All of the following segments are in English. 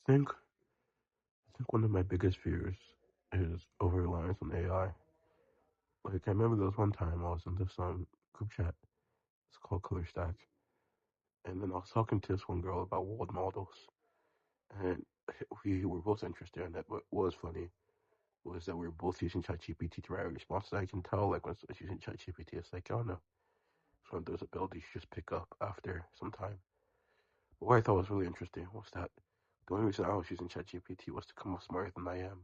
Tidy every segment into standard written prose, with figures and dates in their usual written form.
I think one of my biggest fears is over-reliance on AI. Like I remember there was one time I was in this group chat. It's called Color Stack, and then I was talking to this one girl about world models, and we were both interested in it. But what was funny was that we were both using ChatGPT to write responses. I can tell, like, when someone's using ChatGPT, it's like, I don't know, it's one of those abilities you just pick up after some time. But what I thought was really interesting was that the only reason I was using ChatGPT was to come off smarter than I am.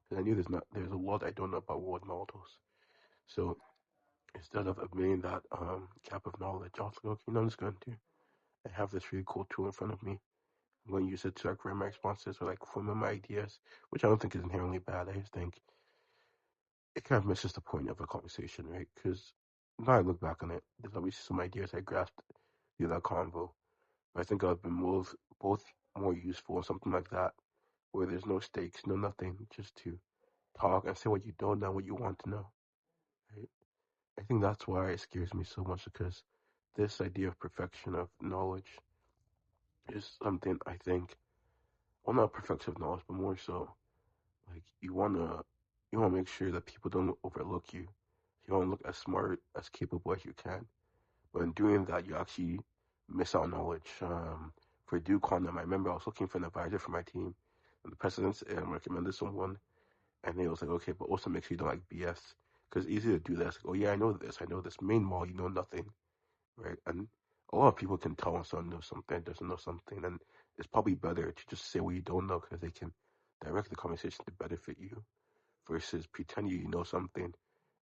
Because I knew there's a lot I don't know about world models. So instead of admitting that gap of knowledge, I was like, okay, I'm just going to. I have this really cool tool in front of me. I'm going to use it to like write my responses or like formulate my ideas, which I don't think is inherently bad. I just think it kind of misses the point of a conversation, right? Because now I look back on it, there's obviously some ideas I grasped through that convo. But I think I've been both more useful in something like that, where there's no stakes, no nothing, just to talk and say what you don't know, what you want to know, right? I think that's why it scares me so much because this idea of perfection of knowledge is something I think, well, not perfection of knowledge, but more so like you wanna make sure that people don't overlook you. You want to look as smart, as capable as you can. But in doing that, you actually miss out on knowledge. For Duke Quantum, I remember I was looking for an advisor for my team, and the president recommended someone, and it was like, okay, but also make sure you don't like BS, because it's easy to do this. Like, oh yeah, I know this. Meanwhile, you know nothing, right? And a lot of people can tell when someone knows something, doesn't know something, and it's probably better to just say what you don't know, because they can direct the conversation to benefit you, versus pretend you know something,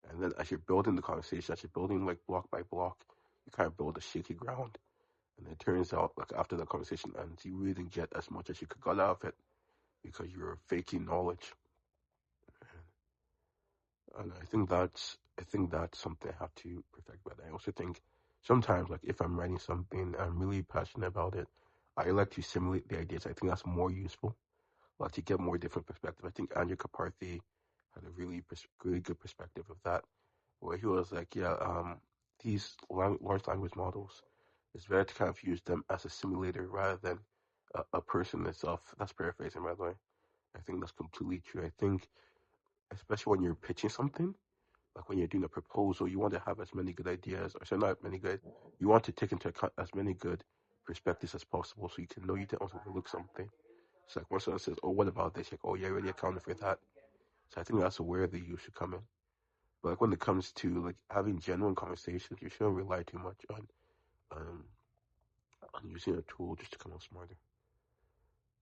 and then as you're building the conversation, as you're building like block by block, you kind of build a shaky ground, and it turns out like after the conversation ends, you really didn't get as much as you could get out of it because you were faking knowledge. And I think that's something I have to protect. But I also think sometimes, like if I'm writing something, I'm really passionate about it. I like to simulate the ideas. I think that's more useful, like to get more different perspective. I think Andrew Carthy had a really good perspective of that, where he was like, yeah, these large language models, it's better to kind of use them as a simulator rather than a person itself. That's paraphrasing, by the way. I think that's completely true. I think, especially when you're pitching something, like when you're doing a proposal, you want to have as many good ideas, or sorry, not many good, you want to take into account as many good perspectives as possible so you can know you didn't also overlook something. It's like when someone says, oh, what about this? Like, oh, yeah, I already accounted for that. So I think that's where the use should come in. But like when it comes to like having genuine conversations, you shouldn't rely too much um on using a tool just to come out smarter.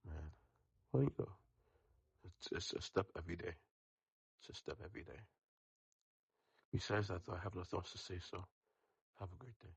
Man, well, it's a step every day. It's a step every day. Besides that, though, I have nothing else to say. So have a great day.